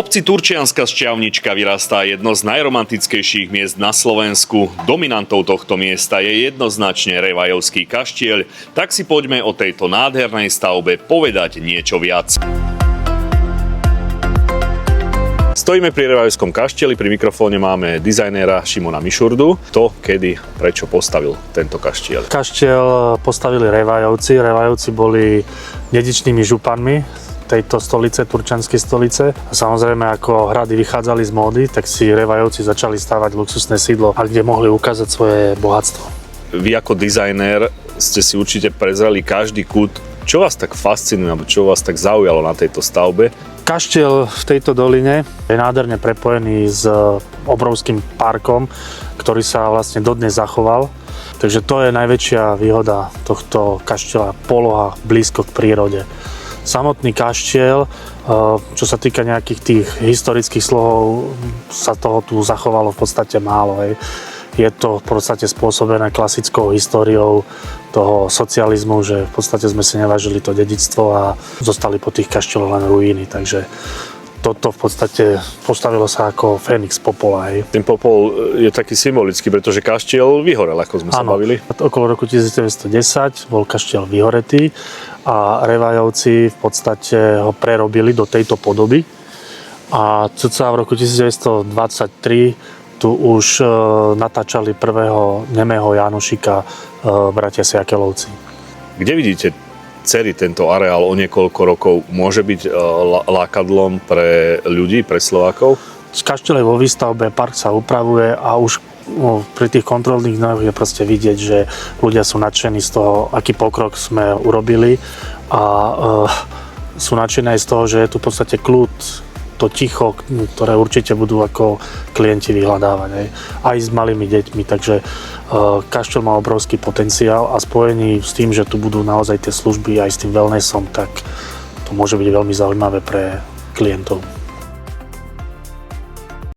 V obci Turčianska Šťavnička vyrastá jedno z najromantickejších miest na Slovensku. Dominantou tohto miesta je jednoznačne Revajovský kaštieľ, tak si poďme o tejto nádhernej stavbe povedať niečo viac. Stojíme pri Revajovskom kaštieli, pri mikrofóne máme dizajnéra Šimona Mišurdu. Kto, kedy, prečo postavil tento kaštiel? Kaštiel postavili Revajovci. Revajovci boli dedičnými županmi tejto stolice, turčianskej stolice. A samozrejme, ako hrady vychádzali z módy, tak si Revajovci začali stavať luxusné sídlo, a kde mohli ukázať svoje bohatstvo. Vy ako dizajnér ste si určite prezreli každý kút. Čo vás tak fascinuje, alebo čo vás tak zaujalo na tejto stavbe? Kaštiel v tejto doline je nádherne prepojený s obrovským parkom, ktorý sa vlastne dodnes zachoval. Takže to je najväčšia výhoda tohto kaštieľa, poloha blízko k prírode. Samotný kaštiel, čo sa týka nejakých tých historických slohov, sa toho tu zachovalo v podstate málo. Hej. Je to v podstate spôsobené klasickou históriou toho socializmu, že v podstate sme si nevážili to dedičstvo a zostali po tých kaštieľoch len ruíny. Takže toto v podstate postavilo sa ako Fénix popola. Hej. Ten popol je taký symbolický, pretože kaštiel vyhorel, ako sme sa bavili. Okolo roku 1910 bol kaštiel vyhoretý a Revajovci v podstate ho prerobili do tejto podoby. A cca v roku 1923 tu už natáčali prvého nemého Jánošika bratia Sjakelovci. Kde vidíte celý tento areál o niekoľko rokov? Môže byť lákadlom pre ľudí, pre Slovákov? Kaštiel je vo výstavbe, park sa upravuje a už pri tých kontrolných dňoch je proste vidieť, že ľudia sú nadšení z toho, aký pokrok sme urobili a sú nadšení aj z toho, že je tu v podstate kľud, to ticho, ktoré určite budú ako klienti vyhľadávať. Aj s malými deťmi, takže kaštiel má obrovský potenciál a spojení s tým, že tu budú naozaj tie služby aj s tým wellnessom, tak to môže byť veľmi zaujímavé pre klientov.